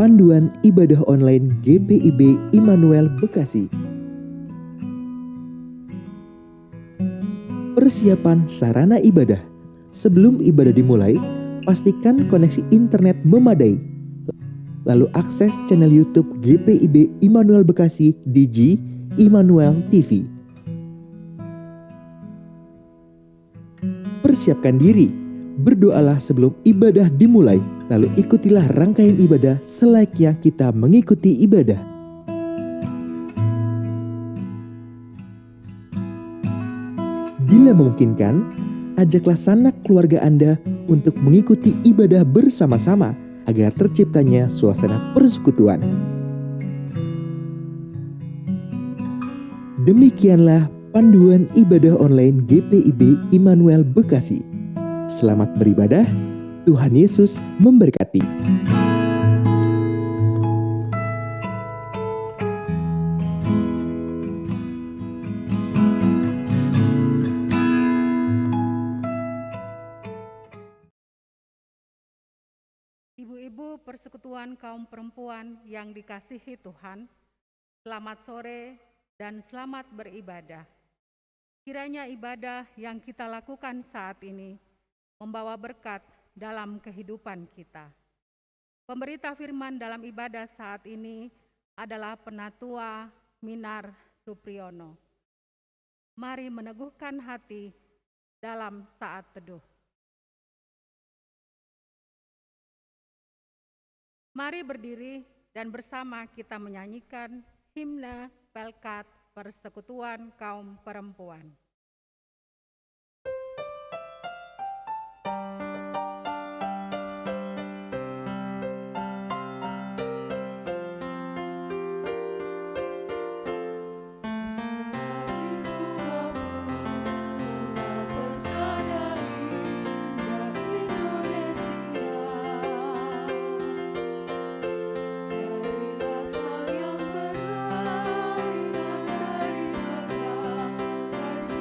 Panduan Ibadah Online GPIB Immanuel Bekasi. Persiapan sarana ibadah. Sebelum ibadah dimulai, pastikan koneksi internet memadai. Lalu akses channel YouTube GPIB Immanuel Bekasi di Immanuel TV. Persiapkan diri, berdoalah sebelum ibadah dimulai, lalu ikutilah rangkaian ibadah selayaknya kita mengikuti ibadah. Bila memungkinkan, ajaklah sanak keluarga Anda untuk mengikuti ibadah bersama-sama agar terciptanya suasana persekutuan. Demikianlah panduan ibadah online GPIB Immanuel Bekasi. Selamat beribadah, Tuhan Yesus memberkati. Ibu-ibu persekutuan kaum perempuan yang dikasihi Tuhan, selamat sore dan selamat beribadah. Kiranya ibadah yang kita lakukan saat ini membawa berkat dalam kehidupan kita. Pemberita firman dalam ibadah saat ini adalah Penatua Minar Supriyono. Mari meneguhkan hati dalam saat teduh. Mari berdiri dan bersama kita menyanyikan himne Pelkat Persekutuan Kaum Perempuan. Kasih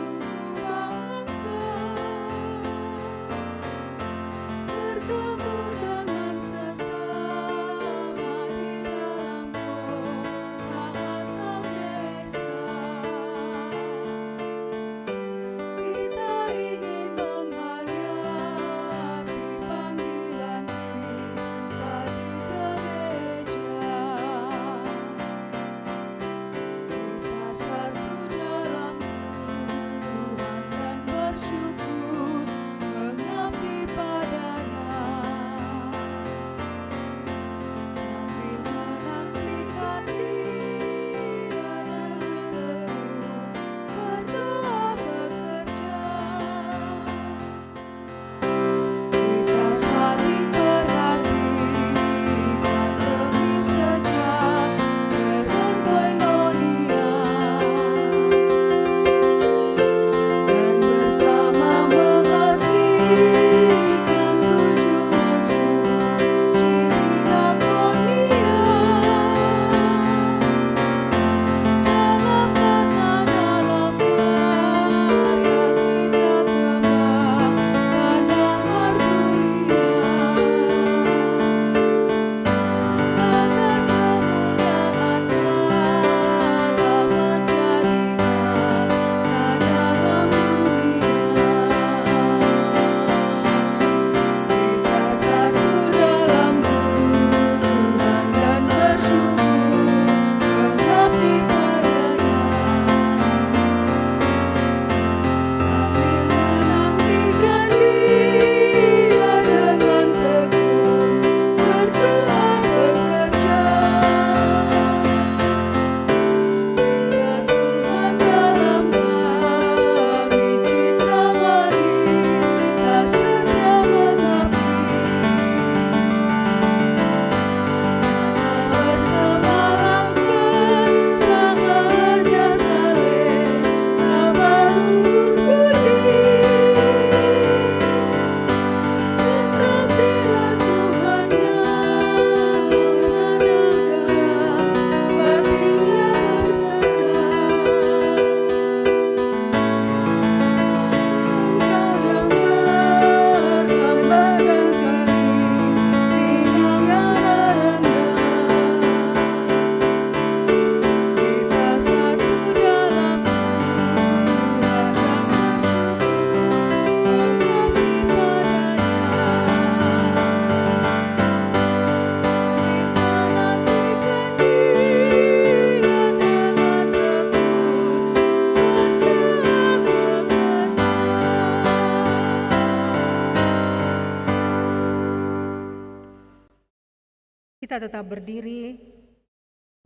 Kita tetap berdiri,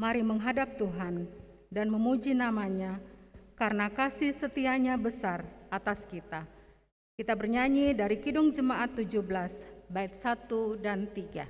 mari menghadap Tuhan dan memuji nama-Nya karena kasih setia-Nya besar atas kita. Kita bernyanyi dari Kidung Jemaat 17, bait 1 dan 3.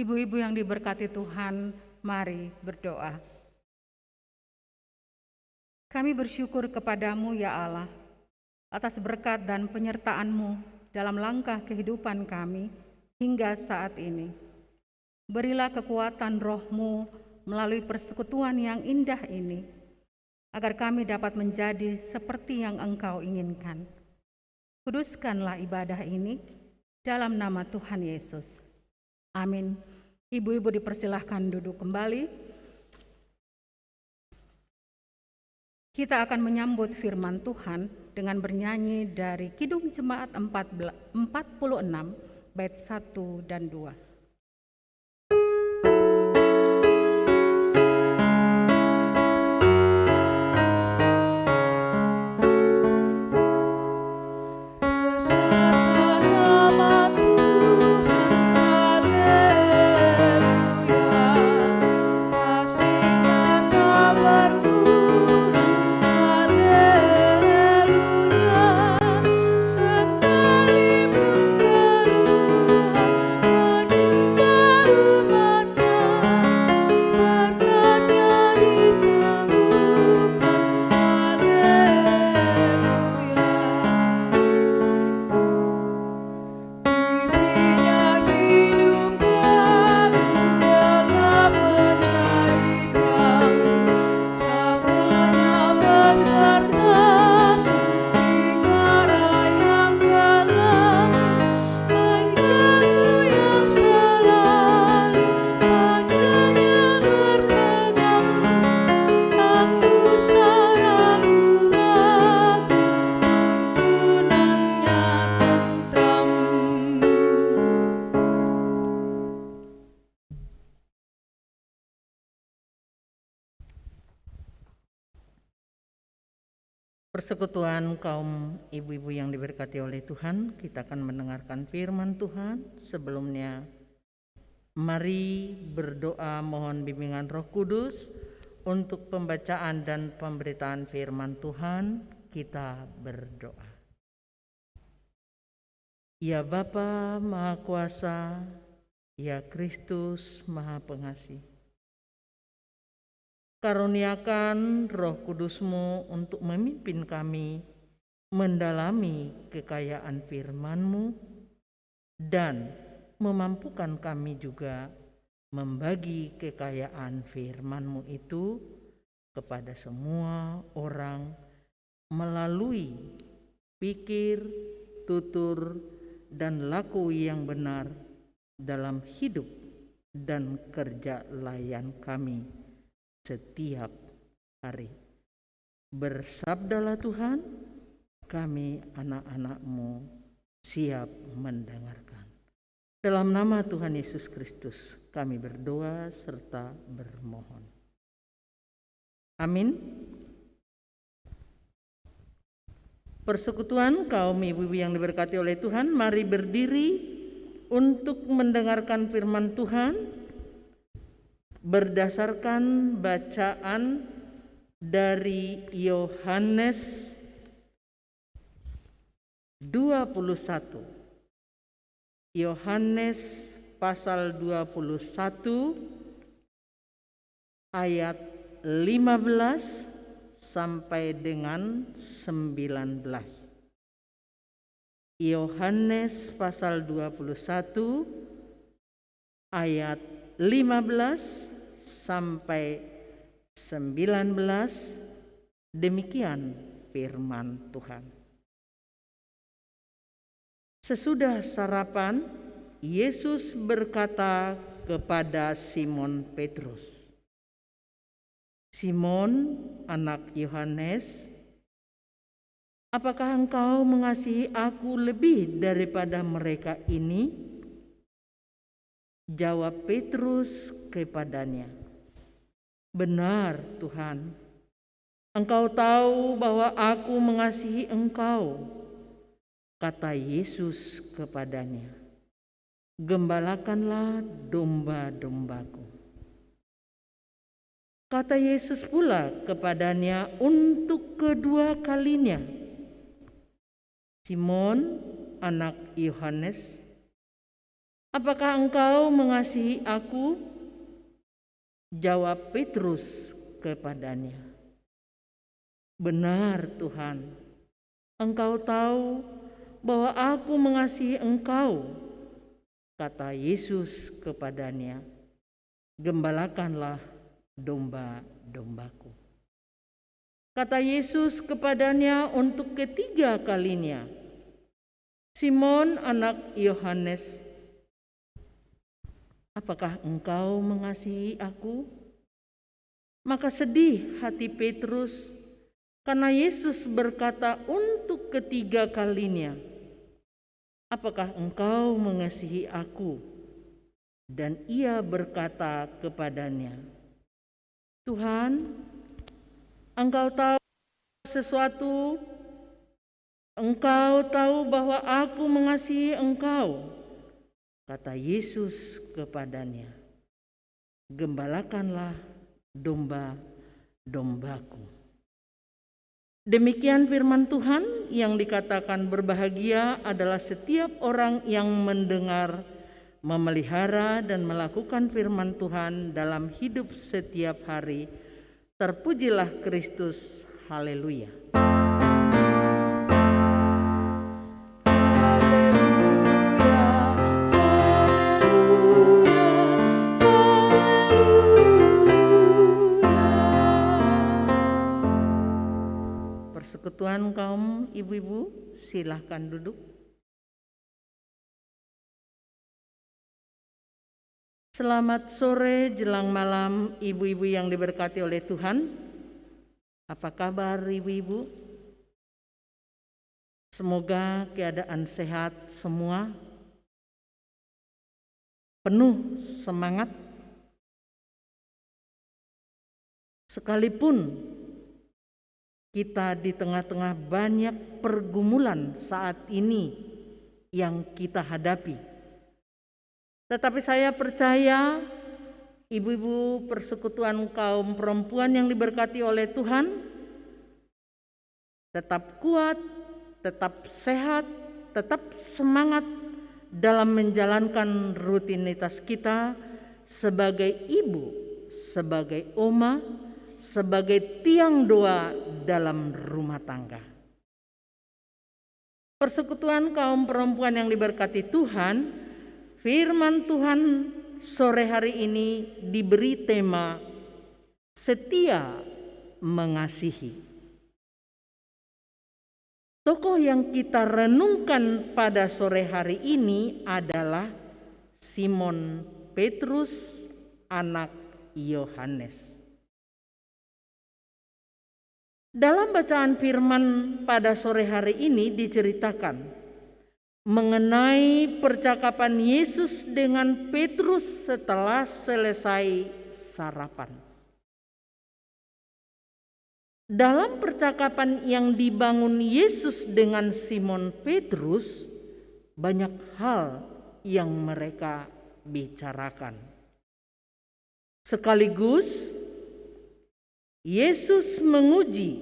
Ibu-ibu yang diberkati Tuhan, mari berdoa. Kami bersyukur kepadamu ya Allah, atas berkat dan penyertaan-Mu dalam langkah kehidupan kami hingga saat ini. Berilah kekuatan Roh-Mu melalui persekutuan yang indah ini, agar kami dapat menjadi seperti yang Engkau inginkan. Kuduskanlah ibadah ini dalam nama Tuhan Yesus. Amin. Ibu-ibu dipersilahkan duduk kembali. Kita akan menyambut firman Tuhan dengan bernyanyi dari Kidung Jemaat 46, bait 1 dan 2. Persekutuan kaum ibu-ibu yang diberkati oleh Tuhan, kita akan mendengarkan firman Tuhan. Sebelumnya, mari berdoa mohon bimbingan Roh Kudus untuk pembacaan dan pemberitaan firman Tuhan. Kita berdoa. Ya Bapa Maha Kuasa, ya Kristus Maha Pengasih, karuniakan Roh Kudus-Mu untuk memimpin kami mendalami kekayaan firman-Mu dan memampukan kami juga membagi kekayaan firman-Mu itu kepada semua orang melalui pikir, tutur, dan laku yang benar dalam hidup dan kerja layan kami setiap hari. Bersabdalah Tuhan, kami anak-anak-Mu siap mendengarkan. Dalam nama Tuhan Yesus Kristus kami berdoa serta bermohon. Amin. Persekutuan kaum ibu-ibu yang diberkati oleh Tuhan, mari berdiri untuk mendengarkan firman Tuhan berdasarkan bacaan dari Yohanes 21. Yohanes pasal 21 ayat 15 sampai dengan 19. Yohanes pasal 21 ayat 15 sampai 19. Demikian firman Tuhan. Sesudah sarapan, Yesus berkata kepada Simon Petrus, "Simon, anak Yohanes, apakah engkau mengasihi aku lebih daripada mereka ini?" Jawab Petrus kepadanya, "Benar, Tuhan. Engkau tahu bahwa aku mengasihi engkau." Kata Yesus kepadanya, "Gembalakanlah domba-dombaku." Kata Yesus pula kepadanya untuk kedua kalinya, "Simon, anak Yohanes, apakah engkau mengasihi aku?" Jawab Petrus kepadanya, "Benar, Tuhan. Engkau tahu bahwa aku mengasihi engkau." Kata Yesus kepadanya, "Gembalakanlah domba-dombaku." Kata Yesus kepadanya untuk ketiga kalinya, "Simon, anak Yohanes, apakah engkau mengasihi aku?" Maka sedih hati Petrus karena Yesus berkata untuk ketiga kalinya, "Apakah engkau mengasihi aku?" Dan ia berkata kepadanya, "Tuhan, engkau tahu sesuatu, engkau tahu bahwa aku mengasihi engkau." Kata Yesus kepadanya, "Gembalakanlah domba-dombaku." Demikian firman Tuhan yang dikatakan berbahagia adalah setiap orang yang mendengar, memelihara dan melakukan firman Tuhan dalam hidup setiap hari. Terpujilah Kristus. Haleluya. Persekutuan kaum ibu-ibu, silahkan duduk. Selamat sore jelang malam ibu-ibu yang diberkati oleh Tuhan. Apa kabar ibu-ibu? Semoga keadaan sehat semua, penuh semangat. Sekalipun kita di tengah-tengah banyak pergumulan saat ini yang kita hadapi, tetapi saya percaya ibu-ibu persekutuan kaum perempuan yang diberkati oleh Tuhan tetap kuat, tetap sehat, tetap semangat dalam menjalankan rutinitas kita sebagai ibu, sebagai oma, sebagai tiang doa dalam rumah tangga. Persekutuan kaum perempuan yang diberkati Tuhan, firman Tuhan sore hari ini diberi tema setia mengasihi. Tokoh yang kita renungkan pada sore hari ini adalah Simon Petrus, anak Yohanes. Dalam bacaan firman pada sore hari ini diceritakan mengenai percakapan Yesus dengan Petrus setelah selesai sarapan. Dalam percakapan yang dibangun Yesus dengan Simon Petrus, banyak hal yang mereka bicarakan. Sekaligus Yesus menguji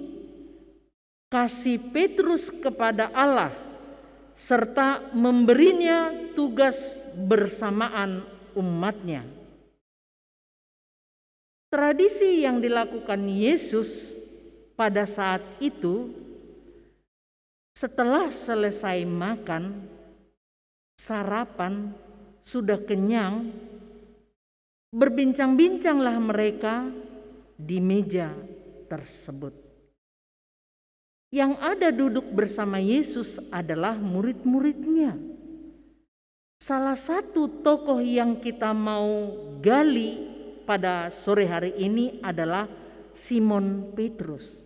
kasih Petrus kepada Allah serta memberinya tugas bersamaan umatnya. Tradisi yang dilakukan Yesus pada saat itu, setelah selesai makan, sarapan, sudah kenyang, berbincang-bincanglah mereka di meja tersebut. Yang ada duduk bersama Yesus adalah murid-muridnya. Salah satu tokoh yang kita mau gali pada sore hari ini adalah Simon Petrus.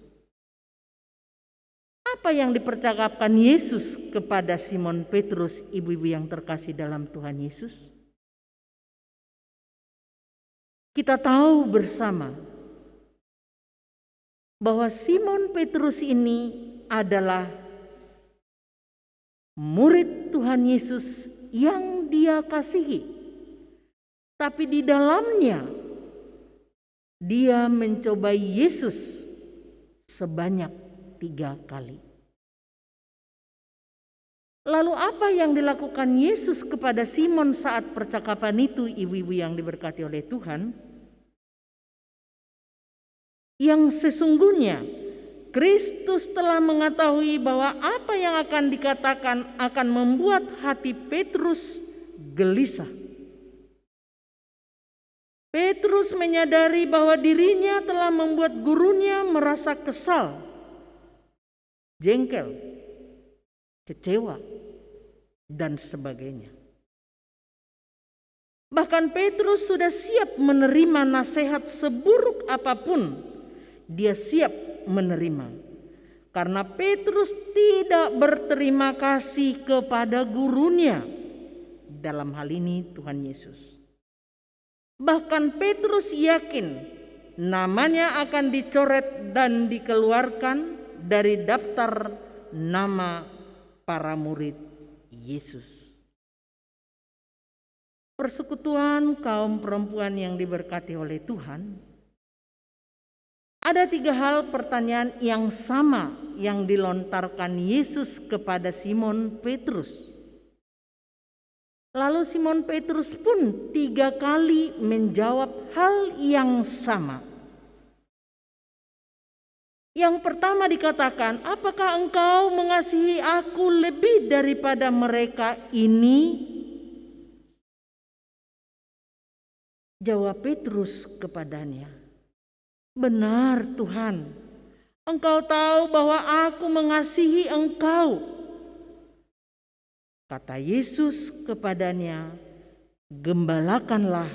Apa yang dipercakapkan Yesus kepada Simon Petrus, ibu-ibu yang terkasih dalam Tuhan Yesus? Kita tahu bersama bahwa Simon Petrus ini adalah murid Tuhan Yesus yang dia kasihi. Tapi di dalamnya dia mencobai Yesus sebanyak 3 kali. Lalu apa yang dilakukan Yesus kepada Simon saat percakapan itu, ibu-ibu yang diberkati oleh Tuhan? Yang sesungguhnya Kristus telah mengetahui bahwa apa yang akan dikatakan akan membuat hati Petrus gelisah. Petrus menyadari bahwa dirinya telah membuat gurunya merasa kesal, jengkel, kecewa, dan sebagainya. Bahkan Petrus sudah siap menerima nasihat seburuk apapun. Dia siap menerima karena Petrus tidak berterima kasih kepada gurunya, dalam hal ini Tuhan Yesus. Bahkan Petrus yakin namanya akan dicoret dan dikeluarkan dari daftar nama para murid Yesus. Persekutuan kaum perempuan yang diberkati oleh Tuhan, ada 3 hal pertanyaan yang sama yang dilontarkan Yesus kepada Simon Petrus. Lalu Simon Petrus pun 3 kali menjawab hal yang sama. Yang pertama dikatakan, apakah engkau mengasihi aku lebih daripada mereka ini? Jawab Petrus kepadanya, benar Tuhan, Engkau tahu bahwa aku mengasihi Engkau. Kata Yesus kepadanya, gembalakanlah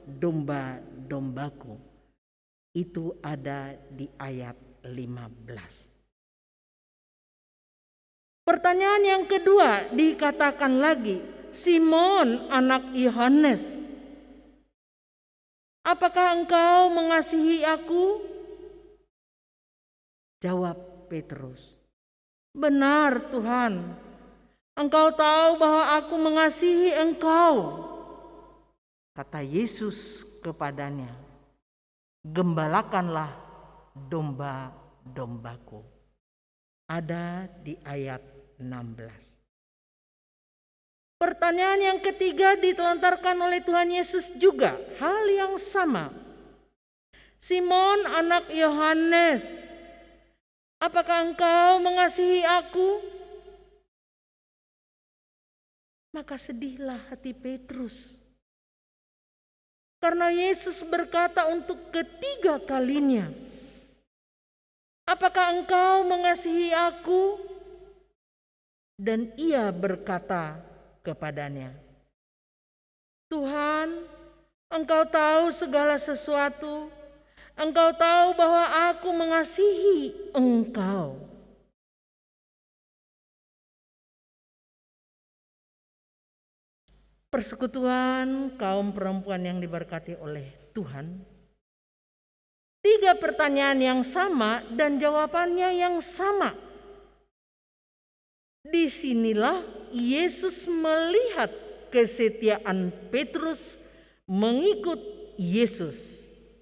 domba-dombaku. Itu ada di ayat 15. Pertanyaan yang kedua dikatakan lagi, Simon anak Yohanes, apakah engkau mengasihi aku? Jawab Petrus, benar Tuhan, Engkau tahu bahwa aku mengasihi Engkau. Kata Yesus kepadanya, gembalakanlah domba-dombaku. Ada di ayat 16. Pertanyaan yang ketiga dilontarkan oleh Tuhan Yesus juga, hal yang sama. Simon anak Yohanes, apakah engkau mengasihi aku? Maka sedihlah hati Petrus, karena Yesus berkata untuk ketiga kalinya, apakah engkau mengasihi aku? Dan ia berkata kepadanya, Tuhan, Engkau tahu segala sesuatu. Engkau tahu bahwa aku mengasihi Engkau. Persekutuan kaum perempuan yang diberkati oleh Tuhan. 3 pertanyaan yang sama dan jawabannya yang sama. Disinilah Yesus melihat kesetiaan Petrus mengikut Yesus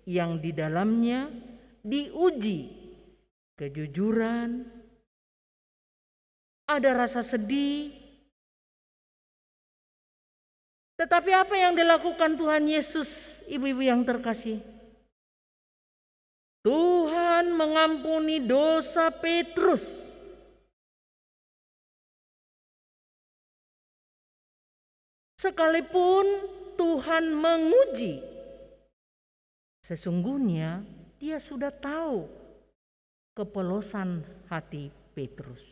yang di dalamnya diuji kejujuran, ada rasa sedih. Tetapi apa yang dilakukan Tuhan Yesus, ibu-ibu yang terkasih? Tuhan mengampuni dosa Petrus. Sekalipun Tuhan menguji, sesungguhnya Dia sudah tahu kepolosan hati Petrus.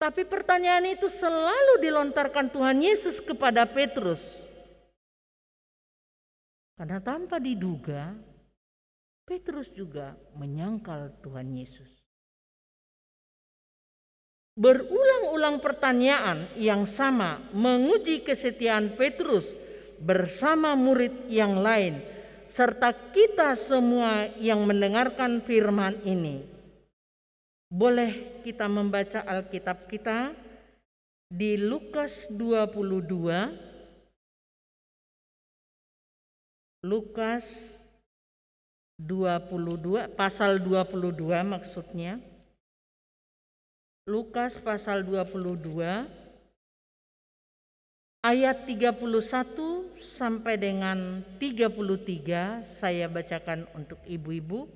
Tapi pertanyaan itu selalu dilontarkan Tuhan Yesus kepada Petrus. Karena tanpa diduga, Petrus juga menyangkal Tuhan Yesus. Berulang-ulang pertanyaan yang sama menguji kesetiaan Petrus bersama murid yang lain, serta kita semua yang mendengarkan firman ini. Boleh kita membaca Alkitab kita di Lukas 22. Lukas 22, pasal 22 maksudnya. Lukas pasal 22 ayat 31 sampai dengan 33 saya bacakan untuk ibu-ibu.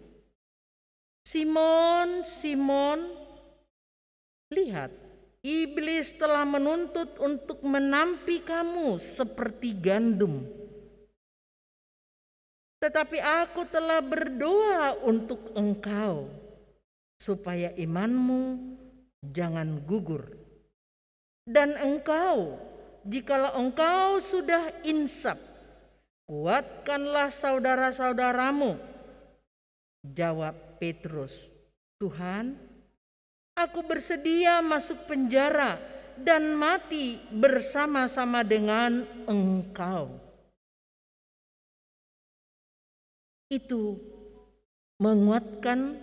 Simon, Simon, lihat, iblis telah menuntut untuk menampi kamu seperti gandum. Tetapi aku telah berdoa untuk engkau, supaya imanmu jangan gugur. Dan engkau, jikalau engkau sudah insaf, kuatkanlah saudara-saudaramu. Jawab Petrus, Tuhan, aku bersedia masuk penjara dan mati bersama-sama dengan engkau. Itu menguatkan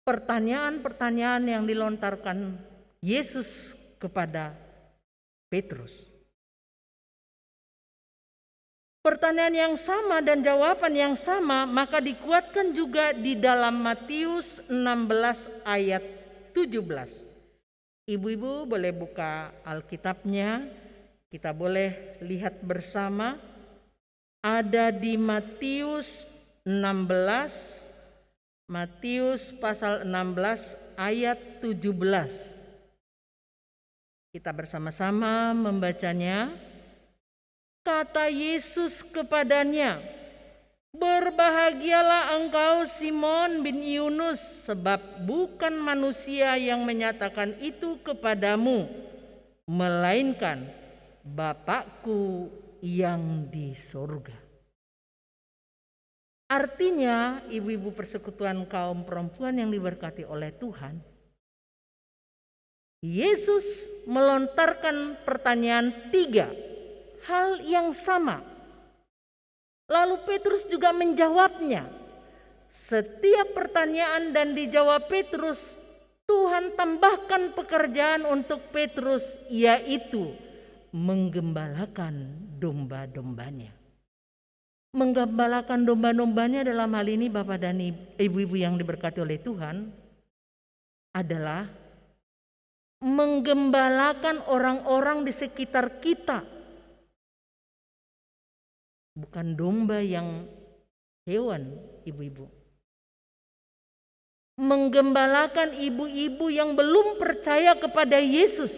pertanyaan-pertanyaan yang dilontarkan Yesus kepada Petrus. Pertanyaan yang sama dan jawaban yang sama maka dikuatkan juga di dalam Matius 16 ayat 17. Ibu-ibu boleh buka Alkitabnya, kita boleh lihat bersama. Ada di Matius 16, Matius pasal 16 ayat 17. Kita bersama-sama membacanya. Kata Yesus kepadanya, berbahagialah engkau Simon bin Yunus, sebab bukan manusia yang menyatakan itu kepadamu, melainkan Bapakku yang di sorga. Artinya, ibu-ibu persekutuan kaum perempuan yang diberkati oleh Tuhan, Yesus melontarkan pertanyaan 3 hal yang sama. Lalu Petrus juga menjawabnya. Setiap pertanyaan dan dijawab Petrus, Tuhan tambahkan pekerjaan untuk Petrus, yaitu menggembalakan domba-dombanya. Menggembalakan domba-dombanya dalam hal ini Bapak dan Ibu-ibu yang diberkati oleh Tuhan adalah menggembalakan orang-orang di sekitar kita. Bukan domba yang hewan, ibu-ibu. Menggembalakan ibu-ibu yang belum percaya kepada Yesus.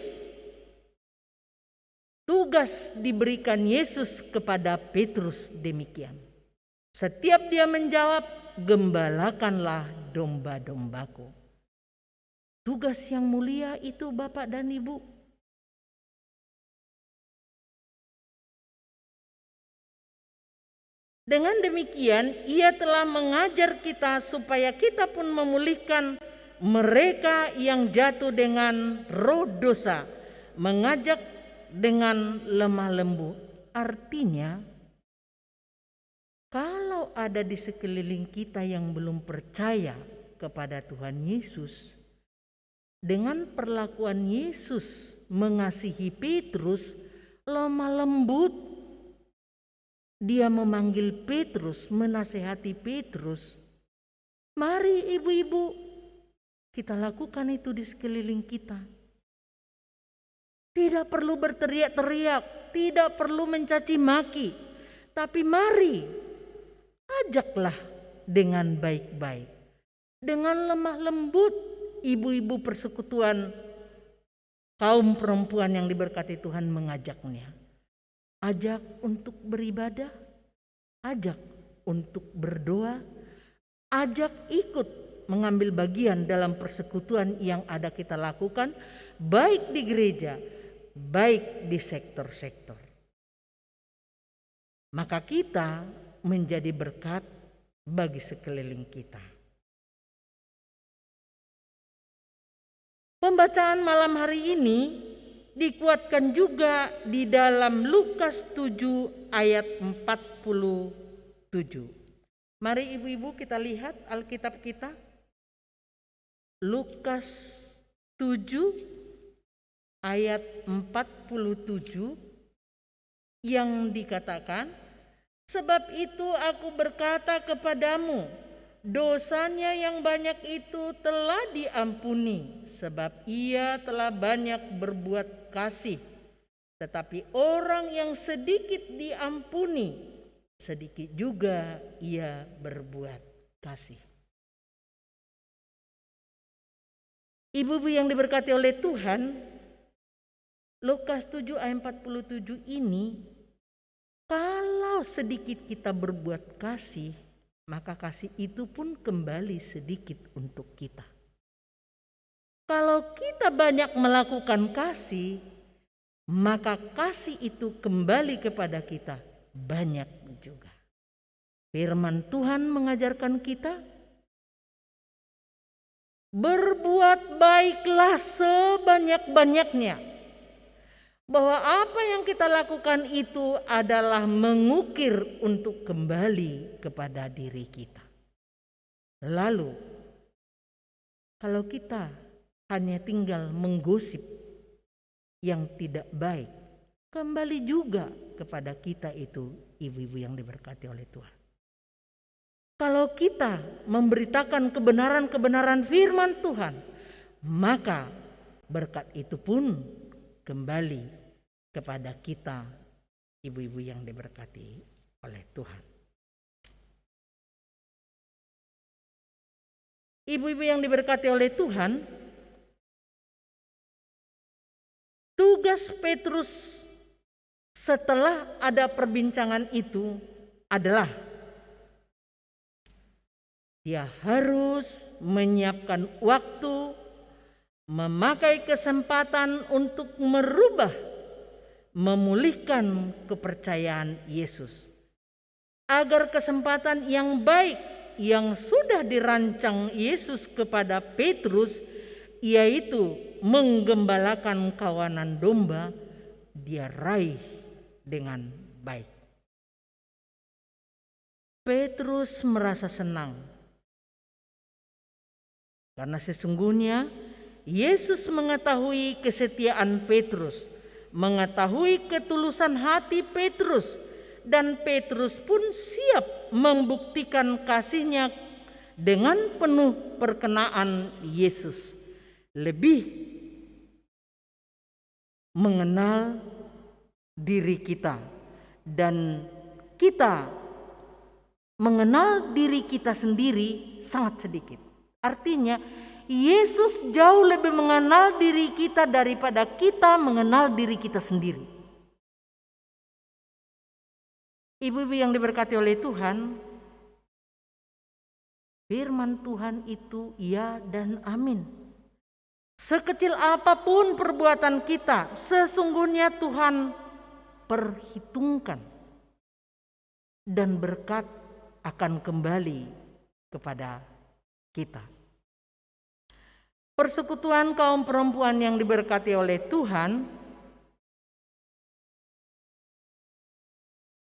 Tugas diberikan Yesus kepada Petrus demikian. Setiap dia menjawab, gembalakanlah domba-dombaku. Tugas yang mulia itu Bapak dan Ibu. Dengan demikian, Ia telah mengajar kita supaya kita pun memulihkan mereka yang jatuh dengan roh dosa, mengajak dengan lemah lembut. Artinya, kalau ada di sekeliling kita yang belum percaya kepada Tuhan Yesus, dengan perlakuan Yesus mengasihi Petrus, lemah lembut Dia memanggil Petrus, menasehati Petrus. Mari ibu-ibu, kita lakukan itu di sekeliling kita. Tidak perlu berteriak-teriak, tidak perlu mencaci maki, tapi mari ajaklah dengan baik-baik, dengan lemah lembut. Ibu-ibu persekutuan kaum perempuan yang diberkati Tuhan mengajaknya. Ajak untuk beribadah, ajak untuk berdoa, ajak ikut mengambil bagian dalam persekutuan yang ada kita lakukan, baik di gereja, baik di sektor-sektor. Maka kita menjadi berkat bagi sekeliling kita. Pembacaan malam hari ini dikuatkan juga di dalam Lukas 7 ayat 47. Mari ibu-ibu kita lihat Alkitab kita. Lukas 7 ayat 47 yang dikatakan, sebab itu aku berkata kepadamu, dosanya yang banyak itu telah diampuni, sebab ia telah banyak berbuat kasih. Tetapi orang yang sedikit diampuni, sedikit juga ia berbuat kasih. Ibu-ibu yang diberkati oleh Tuhan, Lukas 7 ayat 47 ini, kalau sedikit kita berbuat kasih, maka kasih itu pun kembali sedikit untuk kita. Kalau kita banyak melakukan kasih, maka kasih itu kembali kepada kita banyak juga. Firman Tuhan mengajarkan kita, berbuat baiklah sebanyak-banyaknya. Bahwa apa yang kita lakukan itu adalah mengukir untuk kembali kepada diri kita. Lalu, kalau kita hanya tinggal menggosip yang tidak baik, kembali juga kepada kita itu, ibu-ibu yang diberkati oleh Tuhan. Kalau kita memberitakan kebenaran-kebenaran firman Tuhan, maka berkat itu pun kembali kepada kita, ibu-ibu yang diberkati oleh Tuhan. Ibu-ibu yang diberkati oleh Tuhan, tugas Petrus setelah ada perbincangan itu adalah dia harus menyiapkan waktu, memakai kesempatan untuk merubah, memulihkan kepercayaan Yesus. Agar kesempatan yang baik yang sudah dirancang Yesus kepada Petrus, yaitu menggembalakan kawanan domba, dia raih dengan baik. Petrus merasa senang karena sesungguhnya Yesus mengetahui kesetiaan Petrus, mengetahui ketulusan hati Petrus, dan Petrus pun siap membuktikan kasihnya dengan penuh perkenaan Yesus. Lebih mengenal diri kita, dan kita mengenal diri kita sendiri sangat sedikit. Artinya Yesus jauh lebih mengenal diri kita daripada kita mengenal diri kita sendiri. Ibu-ibu yang diberkati oleh Tuhan, firman Tuhan itu ya dan amin. Sekecil apapun perbuatan kita, sesungguhnya Tuhan perhitungkan. dan berkat akan kembali kepada kita. Persekutuan kaum perempuan yang diberkati oleh Tuhan,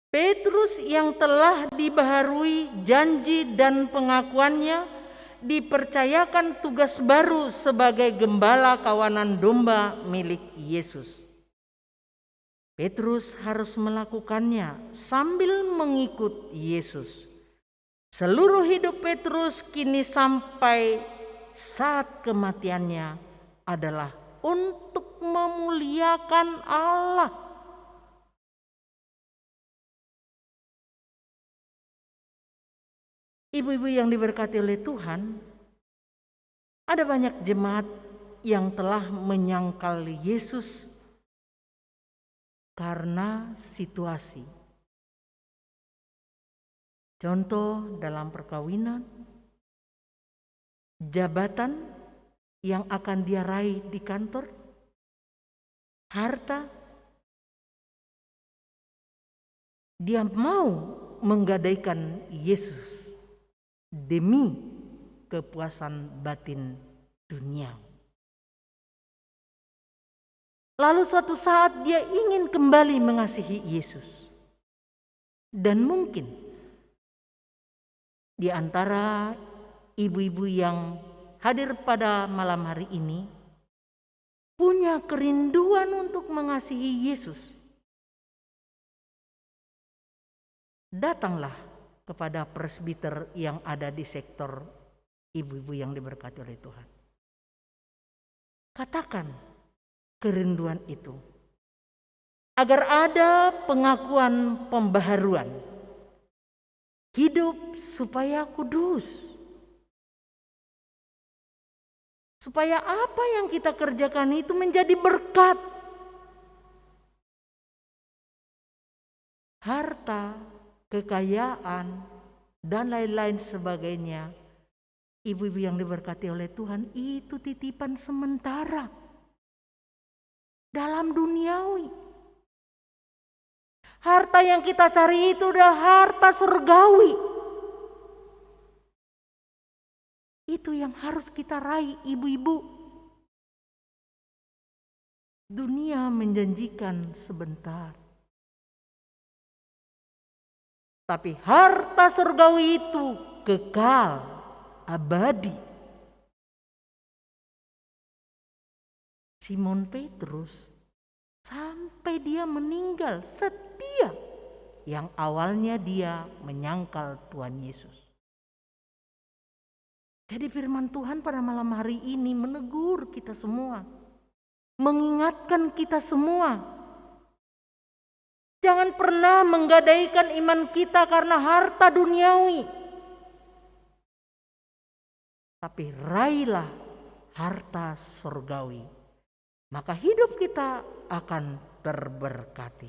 Petrus yang telah dibaharui janji dan pengakuannya dipercayakan tugas baru sebagai gembala kawanan domba milik Yesus. Petrus harus melakukannya sambil mengikut Yesus. Seluruh hidup Petrus kini sampai saat kematiannya adalah untuk memuliakan Allah. Ibu-ibu yang diberkati oleh Tuhan, ada banyak jemaat yang telah menyangkal Yesus karena situasi. Contoh dalam perkawinan, jabatan yang akan dia raih di kantor, harta. Dia mau menggadaikan Yesus demi kepuasan batin dunia. Lalu suatu saat dia ingin kembali mengasihi Yesus. Dan mungkin di antara ibu-ibu yang hadir pada malam hari ini punya kerinduan untuk mengasihi Yesus. Datanglah kepada presbiter yang ada di sektor ibu-ibu yang diberkati oleh Tuhan. Katakan kerinduan itu agar ada pengakuan pembaharuan hidup supaya kudus, supaya apa yang kita kerjakan itu menjadi berkat. Harta, kekayaan, dan lain-lain sebagainya, ibu-ibu yang diberkati oleh Tuhan, itu titipan sementara dalam duniawi. Harta yang kita cari itu adalah harta surgawi. Itu yang harus kita raih, ibu-ibu. Dunia menjanjikan sebentar, tapi harta surgawi itu kekal, abadi. Simon Petrus sampai dia meninggal setia yang awalnya dia menyangkal Tuhan Yesus. Jadi firman Tuhan pada malam hari ini menegur kita semua, mengingatkan kita semua. Jangan pernah menggadaikan iman kita karena harta duniawi. Tapi raihlah harta surgawi. Maka hidup kita akan terberkati.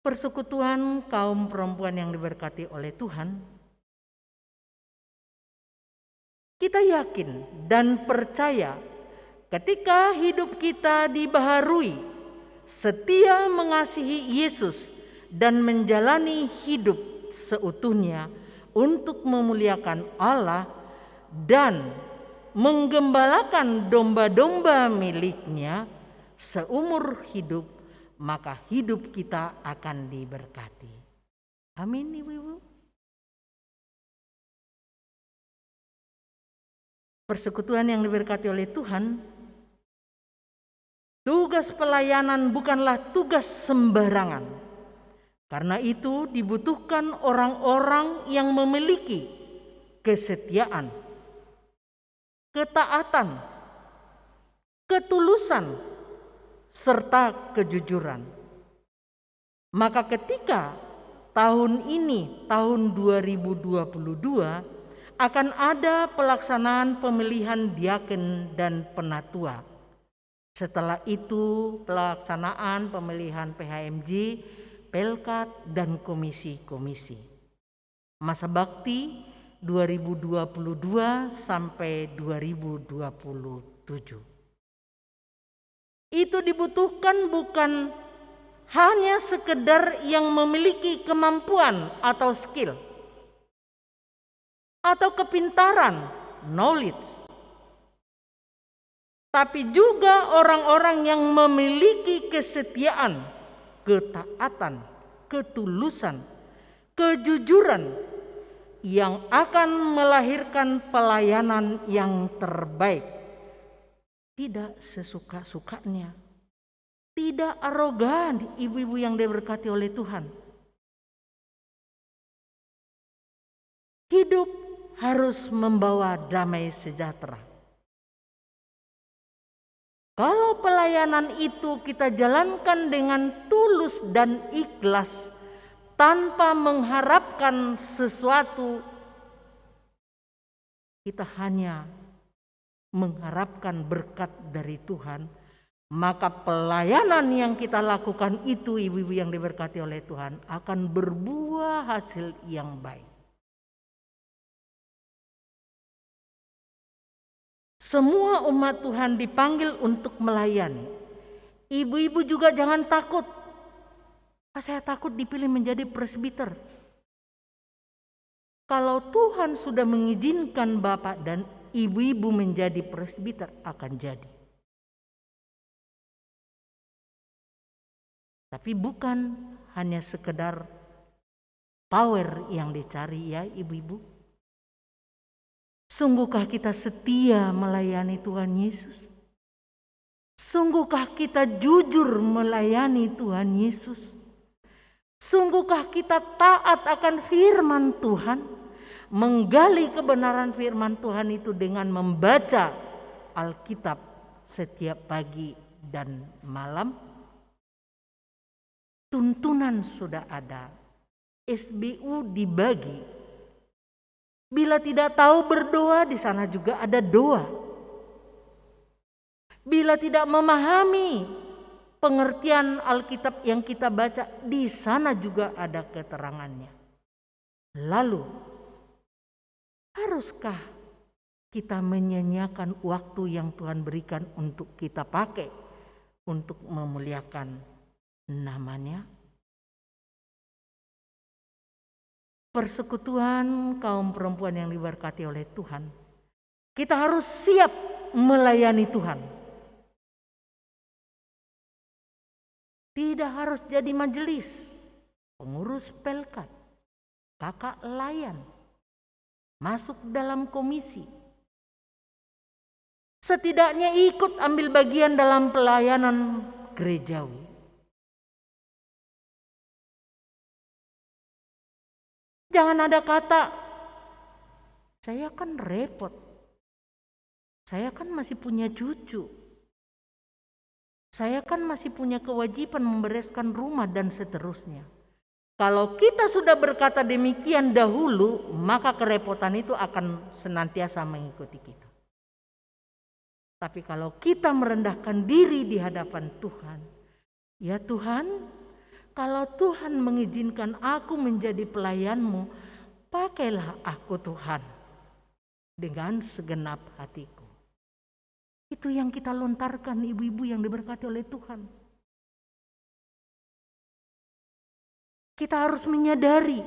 Persekutuan kaum perempuan yang diberkati oleh Tuhan, kita yakin dan percaya ketika hidup kita dibaharui, setia mengasihi Yesus dan menjalani hidup seutuhnya untuk memuliakan Allah dan menggembalakan domba-domba miliknya seumur hidup, maka hidup kita akan diberkati. Amin, ibu-ibu. Persekutuan yang diberkati oleh Tuhan, tugas pelayanan bukanlah tugas sembarangan. Karena itu dibutuhkan orang-orang yang memiliki kesetiaan, ketaatan, ketulusan, serta kejujuran. Maka ketika tahun ini, tahun 2022, akan ada pelaksanaan pemilihan diaken dan penatua. Setelah itu pelaksanaan pemilihan PHMJ, Pelkat, dan komisi-komisi. Masa bakti 2022 sampai 2027. Itu dibutuhkan bukan hanya sekedar yang memiliki kemampuan atau skill atau kepintaran, knowledge, tapi juga orang-orang yang memiliki kesetiaan, ketaatan, ketulusan, kejujuran yang akan melahirkan pelayanan yang terbaik. Tidak sesuka-sukanya, tidak arogan, ibu-ibu yang diberkati oleh Tuhan. Hidup harus membawa damai sejahtera. Kalau pelayanan itu kita jalankan dengan tulus dan ikhlas, tanpa mengharapkan sesuatu, kita hanya mengharapkan berkat dari Tuhan, maka pelayanan yang kita lakukan itu, ibu-ibu yang diberkati oleh Tuhan, akan berbuah hasil yang baik. Semua umat Tuhan dipanggil untuk melayani. Ibu-ibu juga jangan takut. Saya takut dipilih menjadi presbiter. Kalau Tuhan sudah mengizinkan bapak dan ibu-ibu menjadi presbiter, akan jadi. Tapi bukan hanya sekedar power yang dicari ya ibu-ibu. Sungguhkah kita setia melayani Tuhan Yesus? Sungguhkah kita jujur melayani Tuhan Yesus? Sungguhkah kita taat akan firman Tuhan? Menggali kebenaran firman Tuhan itu dengan membaca Alkitab setiap pagi dan malam? Tuntunan sudah ada, SBU dibagi. Bila tidak tahu berdoa, di sana juga ada doa. Bila tidak memahami pengertian Alkitab yang kita baca, di sana juga ada keterangannya. Lalu, haruskah kita menyanyiakan waktu yang Tuhan berikan untuk kita pakai untuk memuliakan namanya? Persekutuan kaum perempuan yang diberkati oleh Tuhan, kita harus siap melayani Tuhan. Tidak harus jadi majelis, pengurus pelkat, kakak layan, masuk dalam komisi. Setidaknya ikut ambil bagian dalam pelayanan gerejawi. Jangan ada kata, saya kan repot, saya kan masih punya cucu, saya kan masih punya kewajiban membereskan rumah dan seterusnya. Kalau kita sudah berkata demikian dahulu, maka kerepotan itu akan senantiasa mengikuti kita. Tapi kalau kita merendahkan diri di hadapan Tuhan, ya Tuhan, kalau Tuhan mengizinkan aku menjadi pelayanmu, pakailah aku Tuhan dengan segenap hatiku. Itu yang kita lontarkan ibu-ibu yang diberkati oleh Tuhan. Kita harus menyadari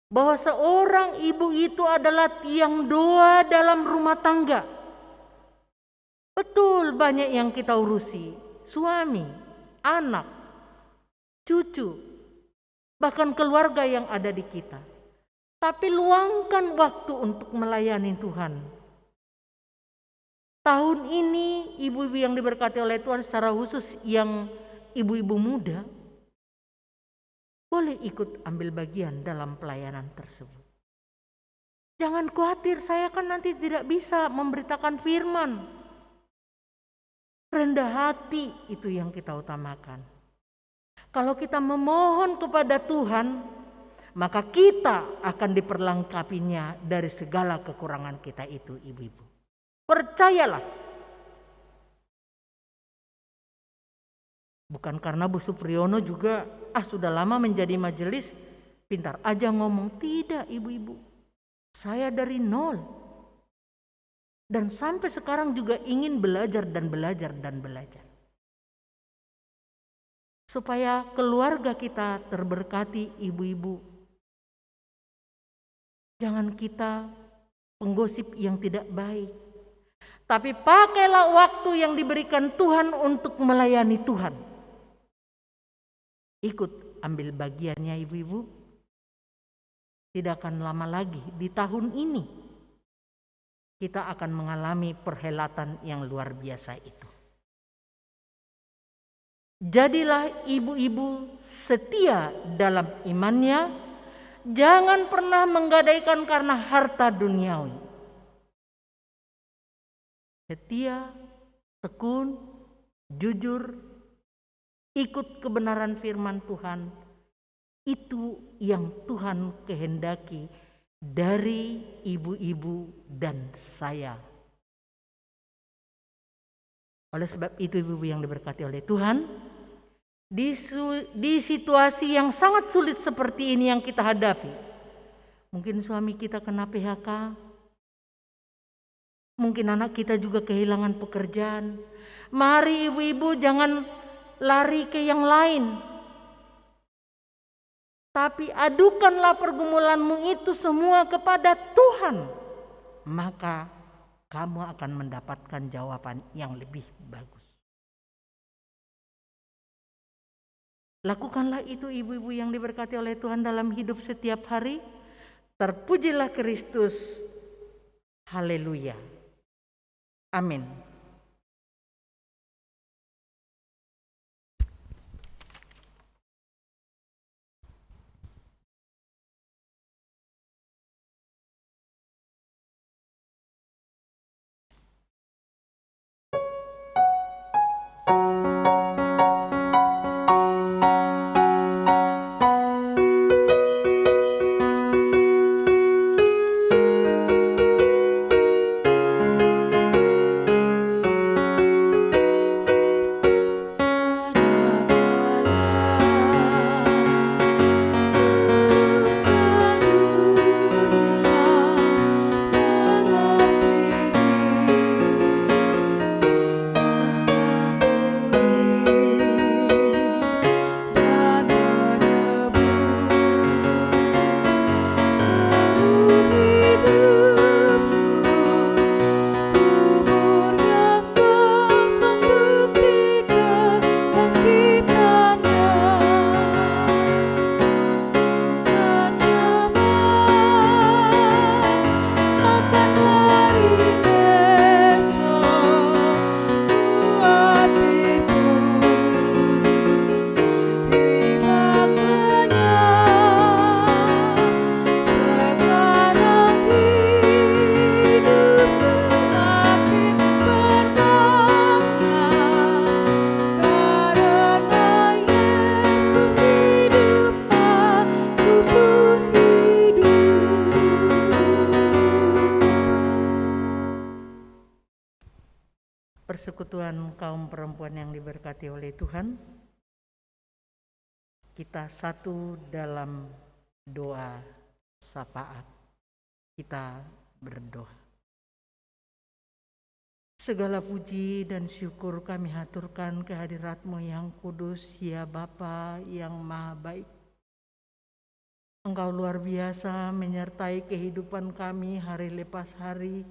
bahwa seorang ibu itu adalah tiang doa dalam rumah tangga. Betul banyak yang kita urusi, suami, anak, cucu, bahkan keluarga yang ada di kita. Tapi luangkan waktu untuk melayani Tuhan. Tahun ini ibu-ibu yang diberkati oleh Tuhan, secara khusus yang ibu-ibu muda, boleh ikut ambil bagian dalam pelayanan tersebut. Jangan khawatir, saya kan nanti tidak bisa memberitakan firman. Rendah hati itu yang kita utamakan. Kalau kita memohon kepada Tuhan, maka kita akan diperlengkapinya dari segala kekurangan kita itu, ibu-ibu. Percayalah. Bukan karena Bu Supriyono juga sudah lama menjadi majelis, pintar aja ngomong. Tidak, ibu-ibu. Saya dari nol. Dan sampai sekarang juga ingin belajar dan belajar dan belajar. Supaya keluarga kita terberkati, ibu-ibu. Jangan kita penggosip yang tidak baik. Tapi pakailah waktu yang diberikan Tuhan untuk melayani Tuhan. Ikut ambil bagiannya ibu-ibu. Tidak akan lama lagi di tahun ini kita akan mengalami perhelatan yang luar biasa itu. Jadilah ibu-ibu setia dalam imannya, jangan pernah menggadaikan karena harta duniawi. Setia, tekun, jujur, ikut kebenaran firman Tuhan, itu yang Tuhan kehendaki dari ibu-ibu dan saya. Oleh sebab itu ibu-ibu yang diberkati oleh Tuhan, di situasi yang sangat sulit seperti ini yang kita hadapi, mungkin suami kita kena PHK, mungkin anak kita juga kehilangan pekerjaan. Mari ibu-ibu jangan lari ke yang lain, tapi adukanlah pergumulanmu itu semua kepada Tuhan, maka kamu akan mendapatkan jawaban yang lebih bagus. Lakukanlah itu ibu-ibu yang diberkati oleh Tuhan dalam hidup setiap hari. Terpujilah Kristus. Haleluya. Amin. Persekutuan kaum perempuan yang diberkati oleh Tuhan, kita satu dalam doa syafaat. Kita berdoa. Segala puji dan syukur kami haturkan kehadirat-Mu yang kudus, ya Bapa yang maha baik. Engkau luar biasa menyertai kehidupan kami hari lepas hari.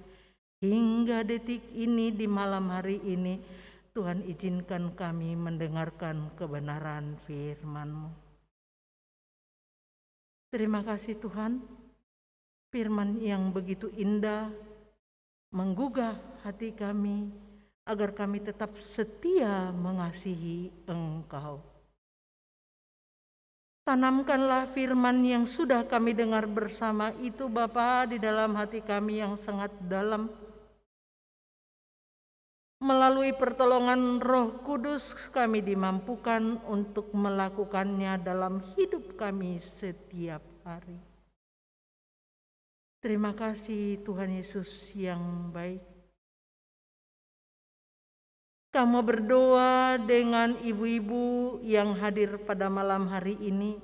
Hingga detik ini di malam hari ini, Tuhan izinkan kami mendengarkan kebenaran firman-Mu. Terima kasih Tuhan, firman yang begitu indah, menggugah hati kami, agar kami tetap setia mengasihi Engkau. Tanamkanlah firman yang sudah kami dengar bersama itu Bapa di dalam hati kami yang sangat dalam. Melalui pertolongan Roh Kudus kami dimampukan untuk melakukannya dalam hidup kami setiap hari. Terima kasih Tuhan Yesus yang baik. Kamu berdoa dengan ibu-ibu yang hadir pada malam hari ini.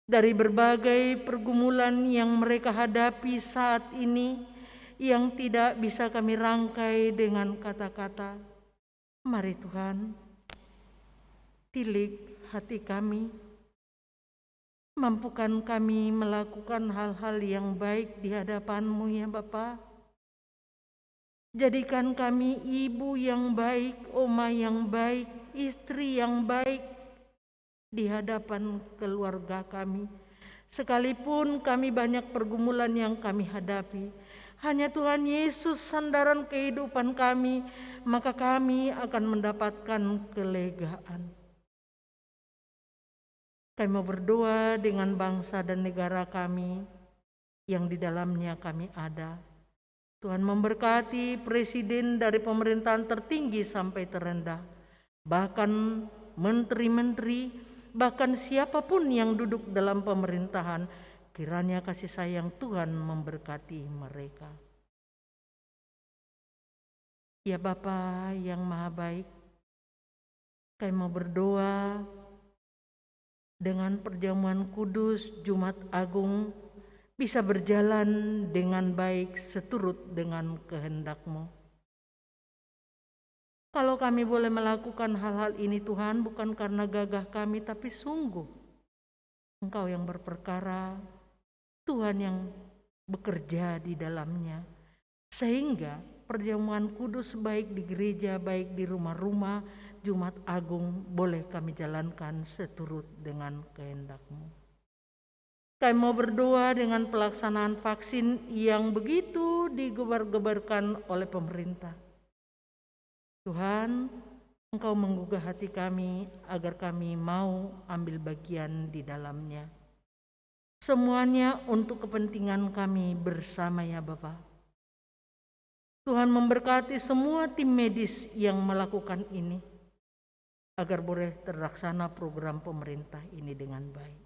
Dari berbagai pergumulan yang mereka hadapi saat ini, yang tidak bisa kami rangkai dengan kata-kata. Mari Tuhan, tilik hati kami, mampukan kami melakukan hal-hal yang baik di hadapan-Mu ya Bapa. Jadikan kami ibu yang baik, oma yang baik, istri yang baik di hadapan keluarga kami. Sekalipun kami banyak pergumulan yang kami hadapi, hanya Tuhan Yesus sandaran kehidupan kami, maka kami akan mendapatkan kelegaan. Kami mau berdoa dengan bangsa dan negara kami yang di dalamnya kami ada. Tuhan memberkati presiden dari pemerintahan tertinggi sampai terendah, bahkan menteri-menteri, bahkan siapapun yang duduk dalam pemerintahan, kiranya kasih sayang Tuhan memberkati mereka. Ya Bapa yang Maha Baik, kami mau berdoa dengan perjamuan kudus Jumat Agung bisa berjalan dengan baik seturut dengan kehendak-Mu. Kalau kami boleh melakukan hal-hal ini Tuhan, bukan karena gagah kami, tapi sungguh Engkau yang berperkara, Tuhan yang bekerja di dalamnya. Sehingga perjamuan kudus baik di gereja, baik di rumah-rumah, Jumat Agung boleh kami jalankan seturut dengan kehendak-Mu. Kami mau berdoa dengan pelaksanaan vaksin yang begitu digebar-gebarkan oleh pemerintah. Tuhan, Engkau menggugah hati kami agar kami mau ambil bagian di dalamnya. Semuanya untuk kepentingan kami bersama ya Bapa. Tuhan memberkati semua tim medis yang melakukan ini, agar boleh terlaksana program pemerintah ini dengan baik.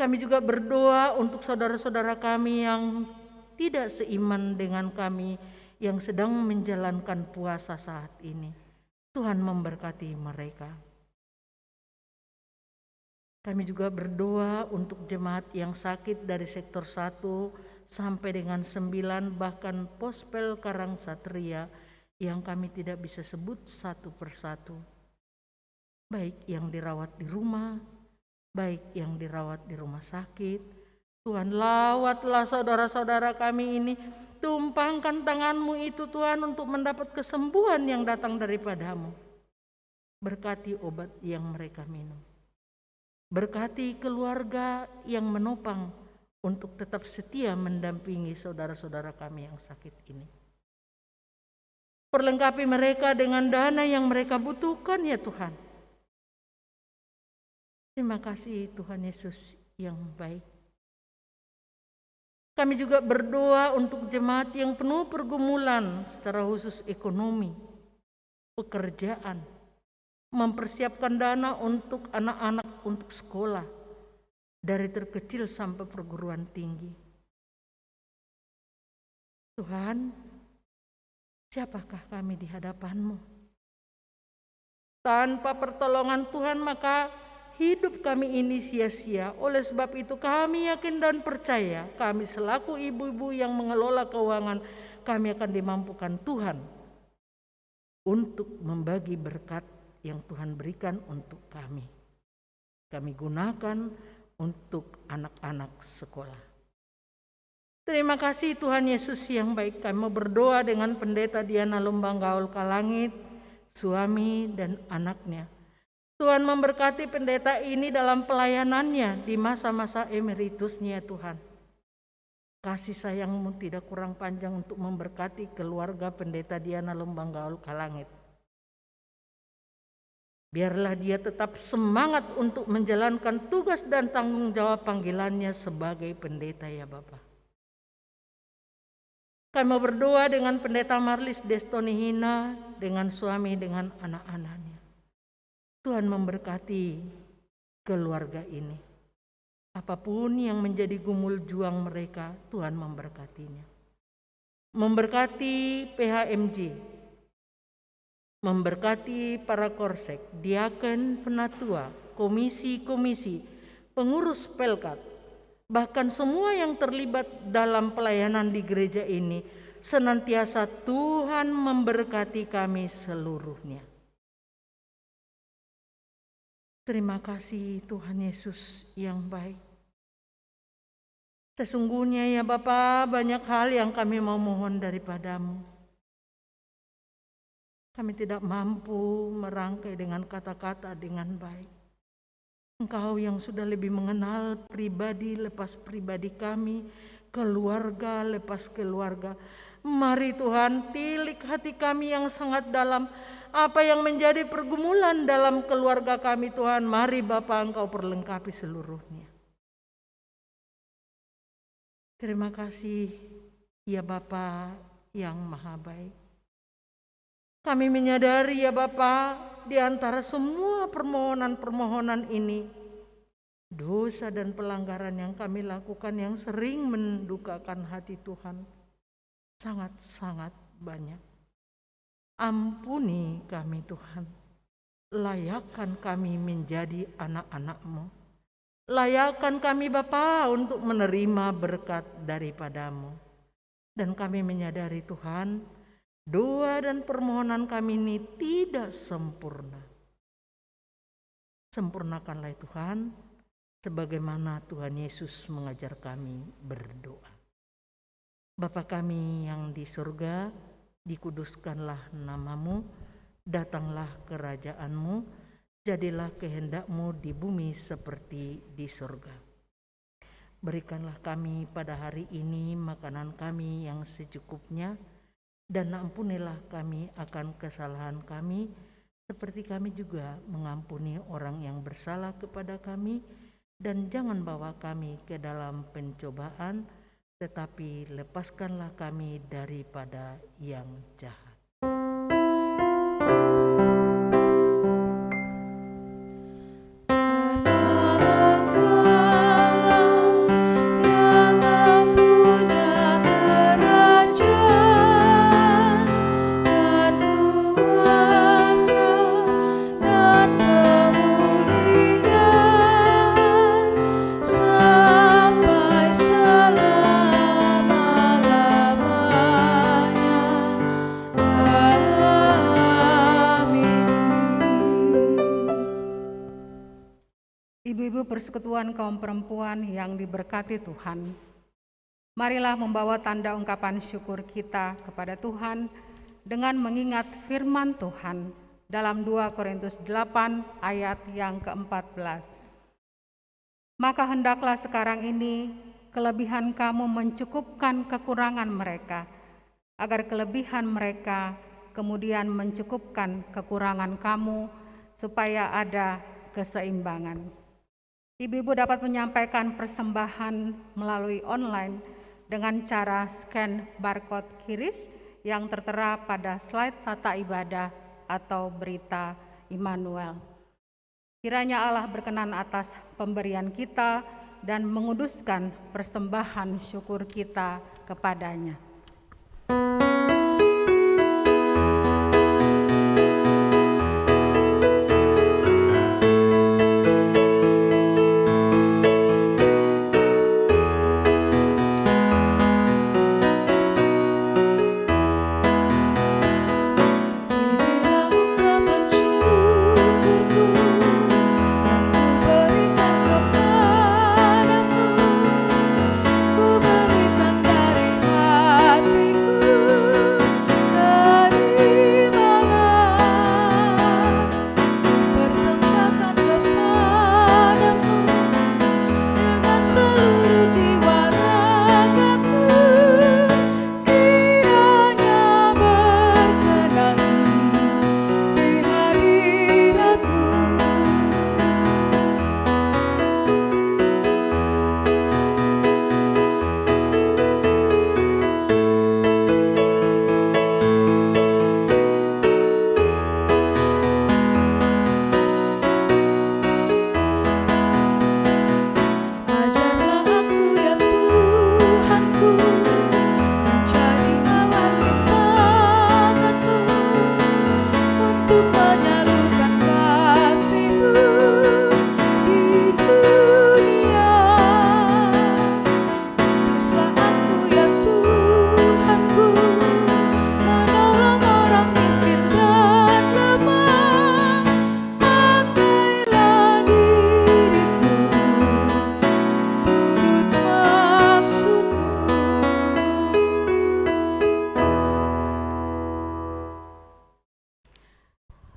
Kami juga berdoa untuk saudara-saudara kami yang tidak seiman dengan kami yang sedang menjalankan puasa saat ini. Tuhan memberkati mereka. Kami juga berdoa untuk jemaat yang sakit dari sektor 1 sampai dengan 9, bahkan Pospel Karang Satria yang kami tidak bisa sebut satu persatu. Baik yang dirawat di rumah, baik yang dirawat di rumah sakit. Tuhan, lawatlah saudara-saudara kami ini. Tumpangkan tangan-Mu itu Tuhan untuk mendapat kesembuhan yang datang daripada-Mu. Berkati obat yang mereka minum. Berkati keluarga yang menopang untuk tetap setia mendampingi saudara-saudara kami yang sakit ini. Perlengkapi mereka dengan dana yang mereka butuhkan ya Tuhan. Terima kasih Tuhan Yesus yang baik. Kami juga berdoa untuk jemaat yang penuh pergumulan secara khusus ekonomi, pekerjaan, mempersiapkan dana untuk anak-anak untuk sekolah, dari terkecil sampai perguruan tinggi. Tuhan, siapakah kami di hadapan-Mu? Tanpa pertolongan Tuhan maka hidup kami ini sia-sia. Oleh sebab itu kami yakin dan percaya kami selaku ibu-ibu yang mengelola keuangan, kami akan dimampukan Tuhan untuk membagi berkat yang Tuhan berikan untuk kami. Kami gunakan untuk anak-anak sekolah. Terima kasih Tuhan Yesus yang baik. Kami mau berdoa dengan Pendeta Diana Lumbang Gaul Kalangit, suami dan anaknya. Tuhan memberkati pendeta ini dalam pelayanannya di masa-masa emeritusnya Tuhan. Kasih sayang-Mu tidak kurang panjang untuk memberkati keluarga Pendeta Diana Lumbang Gaul Kalangit. Biarlah dia tetap semangat untuk menjalankan tugas dan tanggung jawab panggilannya sebagai pendeta ya Bapa. Kami mau berdoa dengan Pendeta Marlis Destoni Hina, dengan suami, dengan anak-anaknya. Tuhan memberkati keluarga ini. Apapun yang menjadi gumul juang mereka, Tuhan memberkatinya. Memberkati PHMJ, memberkati para korsek, diaken, penatua, komisi-komisi, pengurus pelkat, bahkan semua yang terlibat dalam pelayanan di gereja ini, senantiasa Tuhan memberkati kami seluruhnya. Terima kasih Tuhan Yesus yang baik. Sesungguhnya ya Bapa, banyak hal yang kami mau mohon daripadamu. Kami tidak mampu merangkai dengan kata-kata dengan baik. Engkau yang sudah lebih mengenal pribadi lepas pribadi kami, keluarga lepas keluarga. Mari Tuhan, tilik hati kami yang sangat dalam. Apa yang menjadi pergumulan dalam keluarga kami Tuhan, mari Bapa Engkau perlengkapi seluruhnya. Terima kasih ya Bapa yang maha baik. Kami menyadari ya Bapa, di antara semua permohonan-permohonan ini, dosa dan pelanggaran yang kami lakukan yang sering mendukakan hati Tuhan sangat-sangat banyak. Ampuni kami Tuhan, layakkan kami menjadi anak-anak-Mu. Layakkan kami Bapa untuk menerima berkat daripadamu. Dan kami menyadari Tuhan, doa dan permohonan kami ini tidak sempurna. Sempurnakanlah Tuhan, sebagaimana Tuhan Yesus mengajar kami berdoa. Bapa kami yang di surga, dikuduskanlah namamu, datanglah kerajaan-Mu, jadilah kehendak-Mu di bumi seperti di surga. Berikanlah kami pada hari ini makanan kami yang secukupnya, dan ampunilah kami akan kesalahan kami, seperti kami juga mengampuni orang yang bersalah kepada kami, dan jangan bawa kami ke dalam pencobaan, tetapi lepaskanlah kami daripada yang jahat. Ibu-ibu persekutuan kaum perempuan yang diberkati Tuhan, marilah membawa tanda ungkapan syukur kita kepada Tuhan dengan mengingat firman Tuhan dalam 2 Korintus 8 ayat yang ke-14. Maka hendaklah sekarang ini kelebihan kamu mencukupkan kekurangan mereka, agar kelebihan mereka kemudian mencukupkan kekurangan kamu, supaya ada keseimbangan. Ibu-ibu dapat menyampaikan persembahan melalui online dengan cara scan barcode QRIS yang tertera pada slide tata ibadah atau berita Immanuel. Kiranya Allah berkenan atas pemberian kita dan menguduskan persembahan syukur kita kepadanya. Ku berikan dari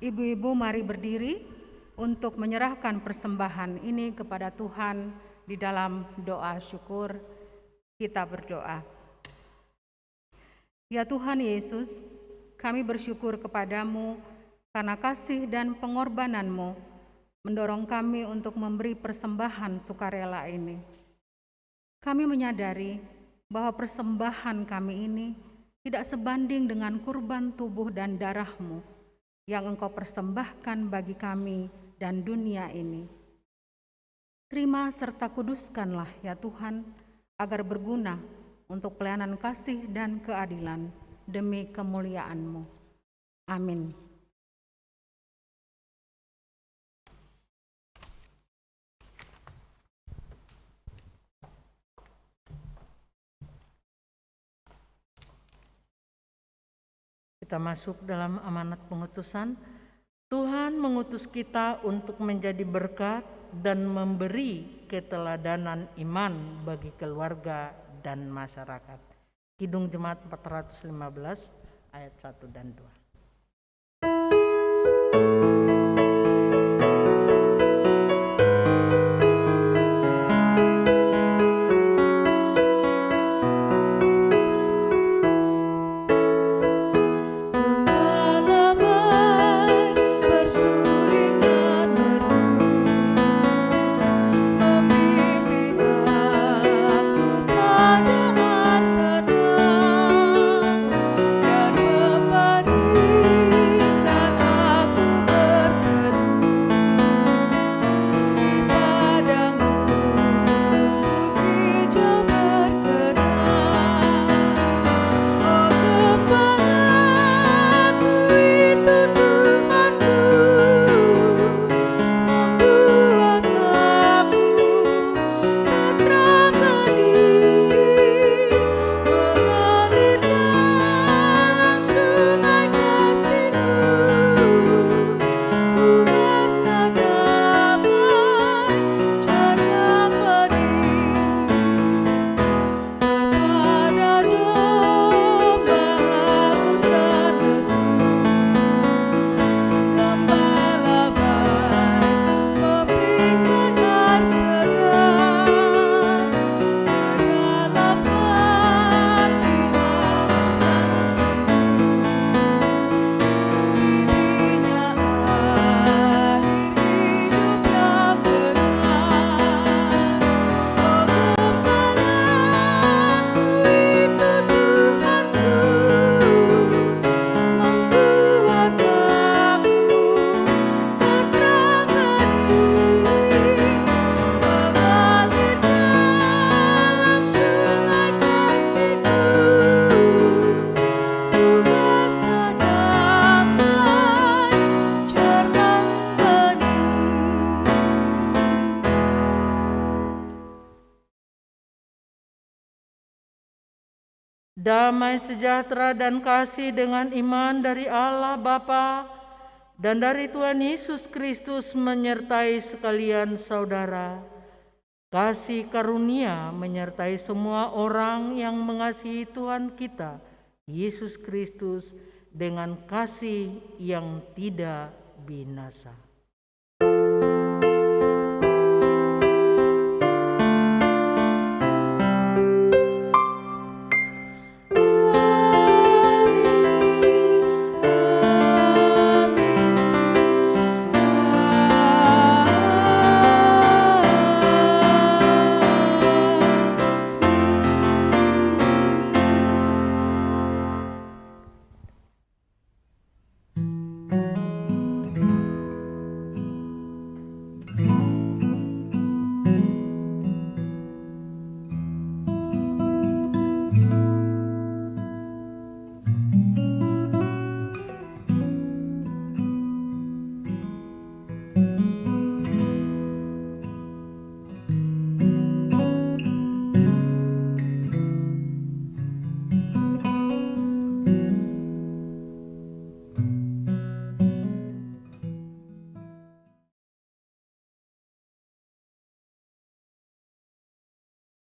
Ibu-ibu mari berdiri untuk menyerahkan persembahan ini kepada Tuhan di dalam doa syukur. Kita berdoa. Ya Tuhan Yesus, kami bersyukur kepadamu karena kasih dan pengorbananmu mendorong kami untuk memberi persembahan sukarela ini. Kami menyadari bahwa persembahan kami ini tidak sebanding dengan kurban tubuh dan darah-Mu yang Engkau persembahkan bagi kami dan dunia ini. Terima serta kuduskanlah ya Tuhan, agar berguna untuk pelayanan kasih dan keadilan demi kemuliaan-Mu. Amin. Kita masuk dalam amanat pengutusan. Tuhan mengutus kita untuk menjadi berkat dan memberi keteladanan iman bagi keluarga dan masyarakat. Kidung Jemaat 415 ayat 1 dan 2. Damai sejahtera dan kasih dengan iman dari Allah Bapa dan dari Tuhan Yesus Kristus menyertai sekalian saudara. Kasih karunia menyertai semua orang yang mengasihi Tuhan kita, Yesus Kristus, dengan kasih yang tidak binasa.